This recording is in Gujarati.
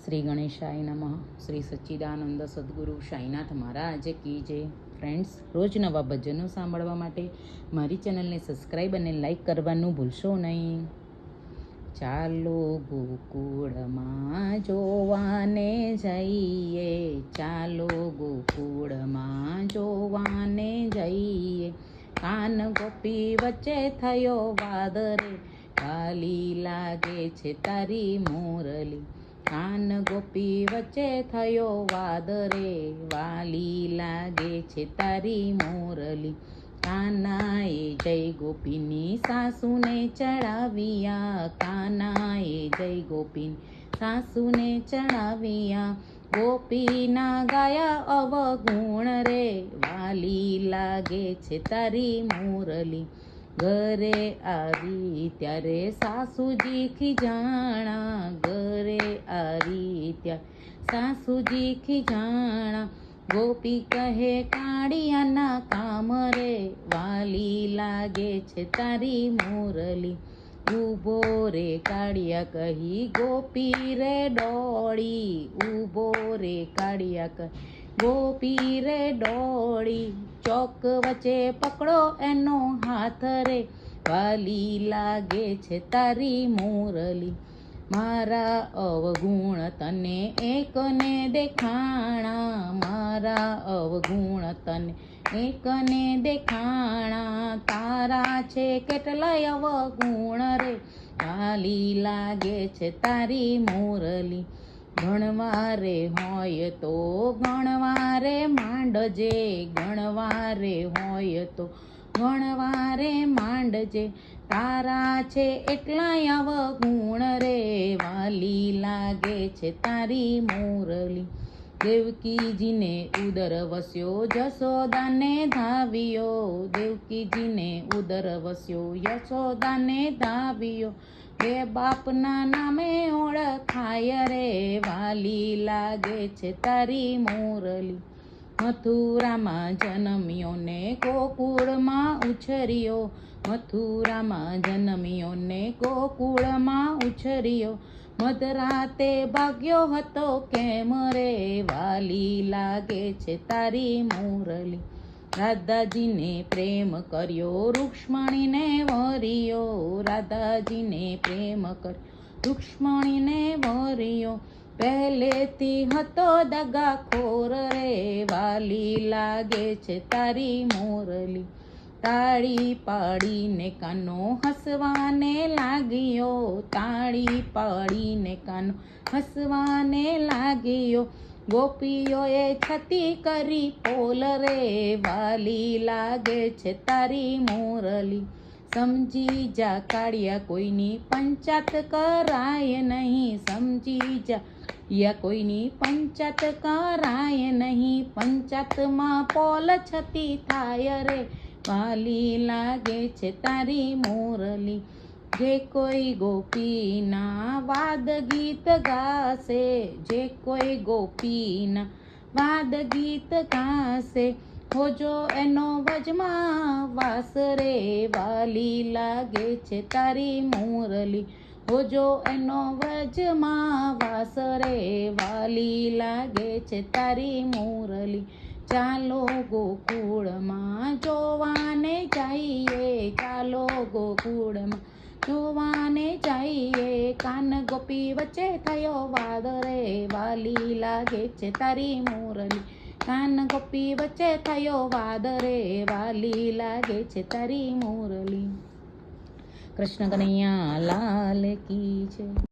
શ્રી ગણેશાય નમઃ. શ્રી સચ્ચિદાનંદ સદગુરુ સાંઈનાથ મહારાજ કી જય. ફ્રેન્ડ્સ, રોજ નવા ભજનો સાંભળવા માટે મારી ચેનલને સબસ્ક્રાઈબ અને લાઈક કરવાનું ભૂલશો નહીં. ચાલો ગોકુળમાં જોવાને જઈએ, ચાલો ગોકુળમાં જોવાને જઈએ. કાન ગોપી વચ્ચે થયો વાદ રે, વાલી લાગે છે તારી મોરલી. કાન ગોપી વચ્ચે થયો વાદ રે, વાલી લાગે છે તારી મોરલી. કાનાએ જય ગોપીની સાસુને ચડાવ્યા, કાનાએ જય ગોપીની સાસુને ચડાવ્યા. ગોપીના ગાયા અવગુણ રે, વાલી લાગે છે તારી મોરલી. ઘરે આવી ત્યારે સાસુજી ખીજાણા, ઘરે આવી ત્યારે સાસુજી ખીજાણા. ગોપી કહે કાળિયાના કામ રે, વાલી લાગે છે તારી મોરલી. ઊભો રે કાળિયા કહી ગોપી રે ડોળી, ઊભો રે કાળિયા કહી ગોપી રે ડોળી. ચોક વચ્ચે પકડો એનો હાથ રે, વાલી લાગે છે તારી મોરલી. મારા અવગુણ તને એકને દેખાણા, મારા અવગુણ તને એકને દેખાણા. તારા છે કેટલાય અવગુણ રે, વાલી લાગે છે તારી મોરલી. ગણવારે હોય તો ગણવારે માંડજે, ગણવારે હોય તો ગણવારે માંડજે. તારા છે એટલાય અવગુણ રે, વાલી લાગે છે તારી મોરલી. દેવકીજીને ઉદર વસ્યો યશોદાને ધાવ્યો, દેવકીજીને ઉદર વસ્યો યશોદાને ધાવ્યો. બે બાપના નામે ઓળખાય રે, વાલી લાગે છે તારી મોરલી. મથુરામાં જન્મ્યો ને ગોકુળમાં ઉછર્યો, મથુરામાં જન્મ્યો ને ગોકુળમાં ઉછર્યો. મધરાતે ભાગ્યો હતો કેમ રે, વાલી લાગે છે તારી મોરલી. રાધાજીને પ્રેમ કર્યો રૂક્ષ્મણીને વરિયો, રાધાજીને પ્રેમ કર્યો રૂક્ષ્મણીને વરિયો. પહેલેથી હતો દગાખોર રે, વાલી લાગે છે તારી મોરલી. તાળી પાડીને કાનો હસવાને લાગ્યો, તાળી પાડીને કાનો હસવાને લાગ્યો. ગોપીઓએ છતી કરી પોલ રે, વાલી લાગે છે તારી મોરલી. સમજી જા કાળિયા કોઈની પંચાત કરાય નહીં, સમજી જા યા કોઈની પંચાત કરાય નહીં. પંચાતમાં પોલ છતી થાય રે, વાલી લાગે છે તારી મોરલી. જે કોઈ ગોપીના વાદ ગીત ગાશે, જે કોઈ ગોપીના વાદ ગીત ગાશે. હોજો એનો વજમાં વાસ રે, વાલી લાગે છે તારી મોરલી. હોજો એનો વજમાં વાસ રે, વાલી લાગે છે તારી મોરલી. ચાલો ગોકુળમાં જોવાને જઈએ, ચાલો ગોકુળમાં જોવાને જઈએ. કાન ગોપી વચ્ચે થયો વાદ રે, વાલી લાગે છે તારી મોરલી. કાન ગોપી વચ્ચે થયો વાદ રે, વાલી લાગે છે તારી મોરલી. કૃષ્ણ કનૈયા લાલ કી છે.